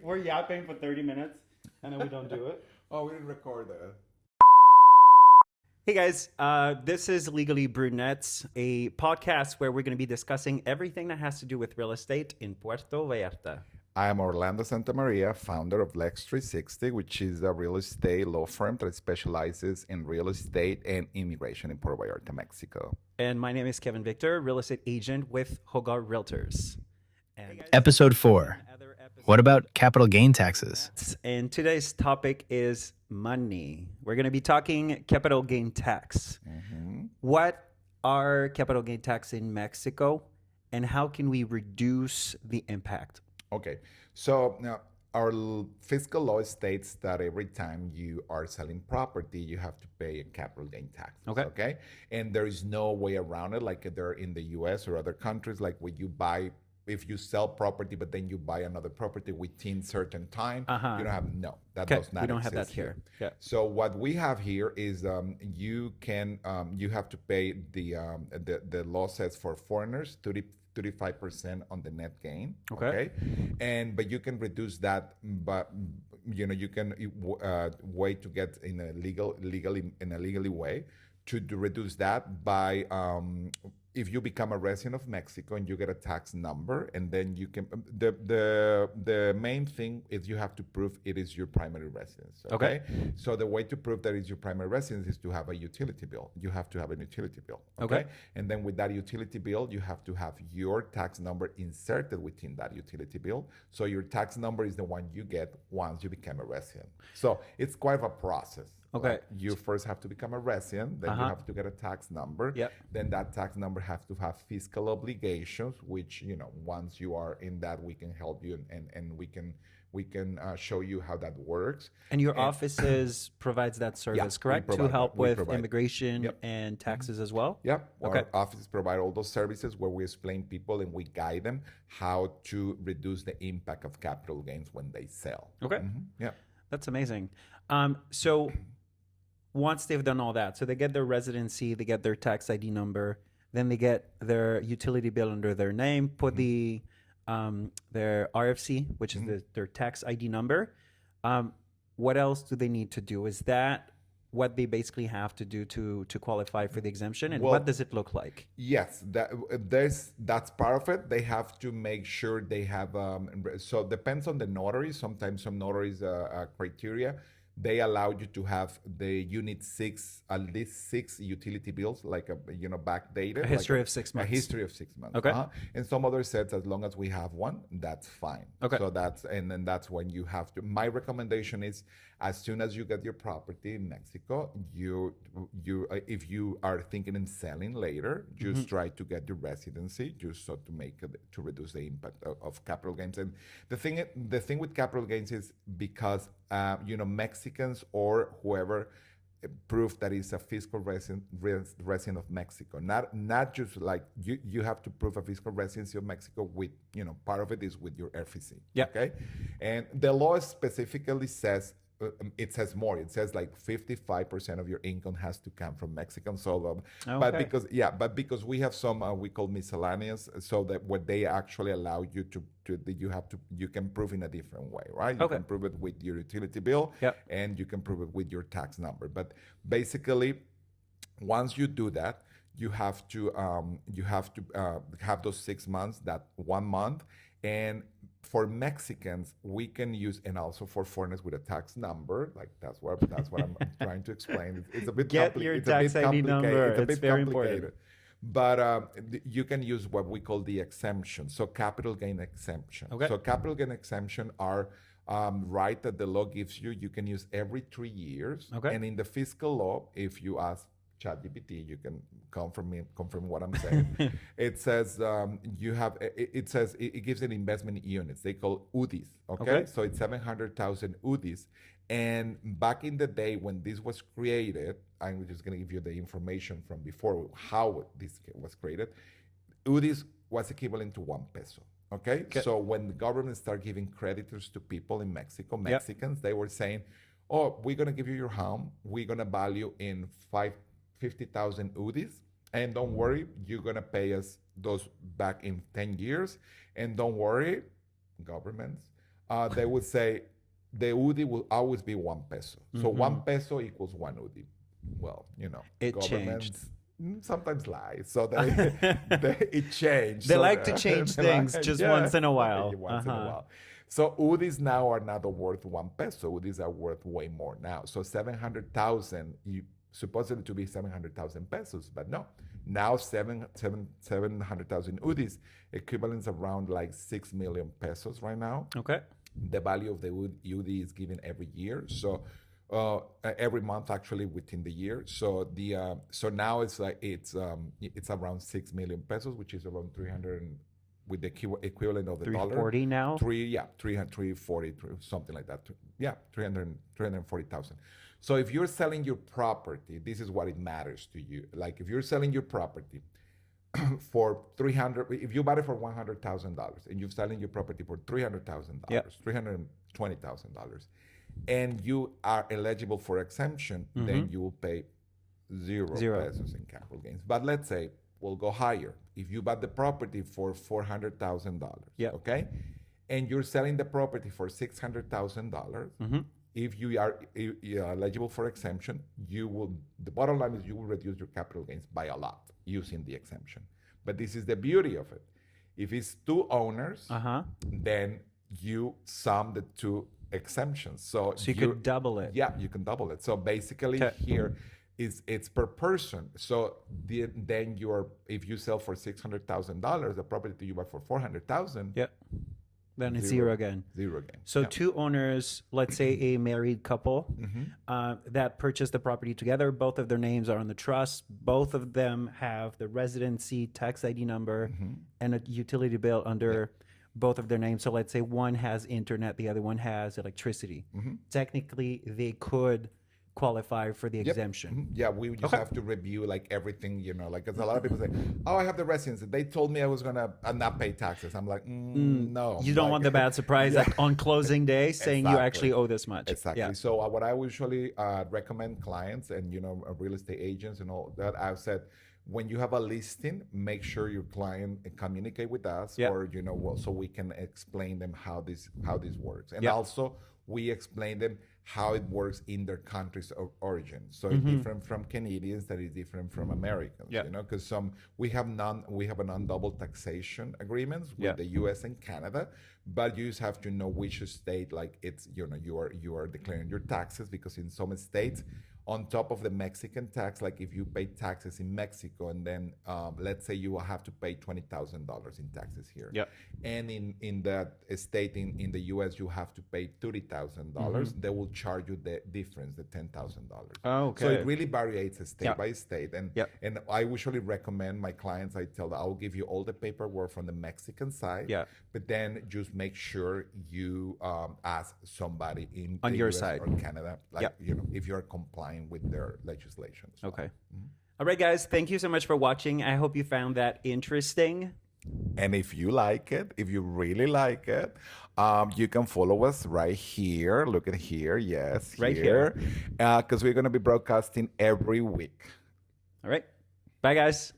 we're yapping for 30 minutes and then we don't do it. Oh, we didn't record that. Hey guys, this is Legally Brunettes, a podcast where we're going to be discussing everything that has to do with real estate in Puerto Vallarta. I am Orlando Santamaria, founder of Lex 360, which is a real estate law firm that specializes in real estate and immigration in Puerto Vallarta, Mexico. And my name is Kevin Victor, real estate agent with Hogar Realtors. And Episode 4. What about capital gain taxes? And today's topic is money. We're going to be talking capital gain tax. What are capital gain tax in Mexico and how can we reduce the impact? Okay, so now our fiscal law states that every time you are selling property, you have to pay a capital gain tax. Okay, and there is no way around it, like there in the U.S. or other countries, like when you buy. If you sell property, but then you buy another property within certain time, you don't have that does not. We don't have that exist here. Yeah. So what we have here is you have to pay the law says for foreigners 35% on the net gain. Okay. But you can reduce that, but you can way to get in a legally way to reduce that by if you become a resident of Mexico and you get a tax number, and then you can the main thing is you have to prove it is your primary residence. Okay. So the way to prove that it's your primary residence is to have a utility bill. You have to have a utility bill. Okay. And then with that utility bill, you have to have your tax number inserted within that utility bill. So your tax number is the one you get once you become a resident. So it's quite a process. Okay. Like you first have to become a resident, then you have to get a tax number. Yep. Then that tax number has to have fiscal obligations, which, once you are in that, we can help you and we can show you how that works. And your offices provides that service, correct? To help with immigration and taxes as well? Yep. Our offices provide all those services where we explain people and we guide them how to reduce the impact of capital gains when they sell. Okay. Yeah. That's amazing. So once they've done all that, so they get their residency, they get their tax ID number, then they get their utility bill under their name, put their RFC, which is their tax ID number. What else do they need to do? Is that what they basically have to do to qualify for the exemption? And what does it look like? Yes, that's part of it. They have to make sure they have, so it depends on the notary. Sometimes some notaries criteria, they allow you to have at least six utility bills, like backdated. A history of 6 months. A history of 6 months. Okay. And some others said as long as we have one, that's fine. Okay. So then that's when you have to. My recommendation is as soon as you get your property in Mexico, you if you are thinking in selling later, just try to get your residency, just so to reduce the impact of capital gains. And the thing with capital gains is because Mexicans or whoever prove that it's a fiscal resident of Mexico. Not just like you have to prove a fiscal residency of Mexico with, part of it is with your RFC. Yeah. Okay. And the law specifically says, it says more. It says like 55% of your income has to come from Mexican. So, but because we have some we call miscellaneous, so that what they actually allow you to you can prove in a different way, right? You can prove it with your utility bill, and you can prove it with your tax number. But basically, once you do that, you have to have those 6 months, that 1 month. And for Mexicans, we can use, and also for foreigners with a tax number, like that's what I'm trying to explain. It's a bit your tax ID number. It's a bit very complicated. Important. But you can use what we call the exemption. So capital gain exemption. Okay. So capital gain exemption are right that the law gives you. You can use every 3 years. Okay. And in the fiscal law, if you ask ChatGPT, you can confirm what I'm saying. It says it gives an investment units. They call UDIs. Okay. So it's 700,000 UDIs. And back in the day when this was created, I'm just going to give you the information from before how this was created. UDIs was equivalent to 1 peso. Okay. So when the government started giving creditors to people in Mexico, Mexicans, they were saying, oh, we're going to give you your home. We're going to value in 50,000 UDIs. And don't worry, you're going to pay us those back in 10 years. And don't worry, governments, they would say the UDI will always be 1 peso. So 1 peso equals 1 UDI. Well, It changed. Sometimes lie. So it changed. They So like to change things just once in a while. Once in a while. So UDIs now are not worth 1 peso. UDIs are worth way more now. So 700,000, supposedly to be 700,000 pesos, but no. Now 700,000 UDIs, equivalents around like 6 million pesos right now. Okay. The value of the UDI is given every year. So every month actually within the year. So so now it's around 6 million pesos, which is around 300 with the equivalent of the dollar. 340 now? 340, something like that. Yeah, 340,000. So if you're selling your property, this is what it matters to you. Like if you're selling your property for 300, if you bought it for $100,000 and you're selling your property for $300,000, $320,000, and you are eligible for exemption, then you will pay zero pesos in capital gains. But let's say we'll go higher. If you bought the property for $400,000, okay, and you're selling the property for $600,000, if you are eligible for exemption, the bottom line is you will reduce your capital gains by a lot using the exemption. But this is the beauty of it. If it's 2 owners, then you sum the 2 exemptions. So you could double it. Yeah, you can double it. So basically here it's per person. So then if you sell for $600,000, the property you buy for $400,000. Then it's zero again. Zero again. So 2 owners, let's say a married couple that purchased the property together, both of their names are on the trust. Both of them have the residency tax ID number and a utility bill under both of their names. So let's say one has internet, the other one has electricity. Technically, they could qualify for the exemption. Yeah, we just have to review like everything, like because a lot of people say, oh, I have the residency. They told me I was going to not pay taxes. I'm like, no. You don't want the bad surprise like on closing day saying you actually owe this much. Exactly. Yeah. So what I usually recommend clients and, real estate agents and all that, I've said, when you have a listing, make sure your client communicate with us or, so we can explain them how this works. And also we explain them how it works in their countries of origin. So it's different from Canadians, that is different from Americans, because we have a non-double taxation agreements with the US and Canada, but you just have to know which state, like it's, you are declaring your taxes, because in some states, on top of the Mexican tax, like if you pay taxes in Mexico and then let's say you will have to pay $20,000 in taxes here. And in that state in the US, you have to pay $30,000. They will charge you the difference, the $10,000. Oh, okay. So it really varies state by state. And I usually recommend my clients, I tell them, I'll give you all the paperwork from the Mexican side, but then just make sure you ask somebody on the your US side or Canada, like, if you're complying with their legislation. Okay. All right, guys. Thank you so much for watching. I hope you found that interesting. And if you like it, if you really like it, you can follow us right here. Look at here. Yes. Right here. Because we're going to be broadcasting every week. All right. Bye, guys.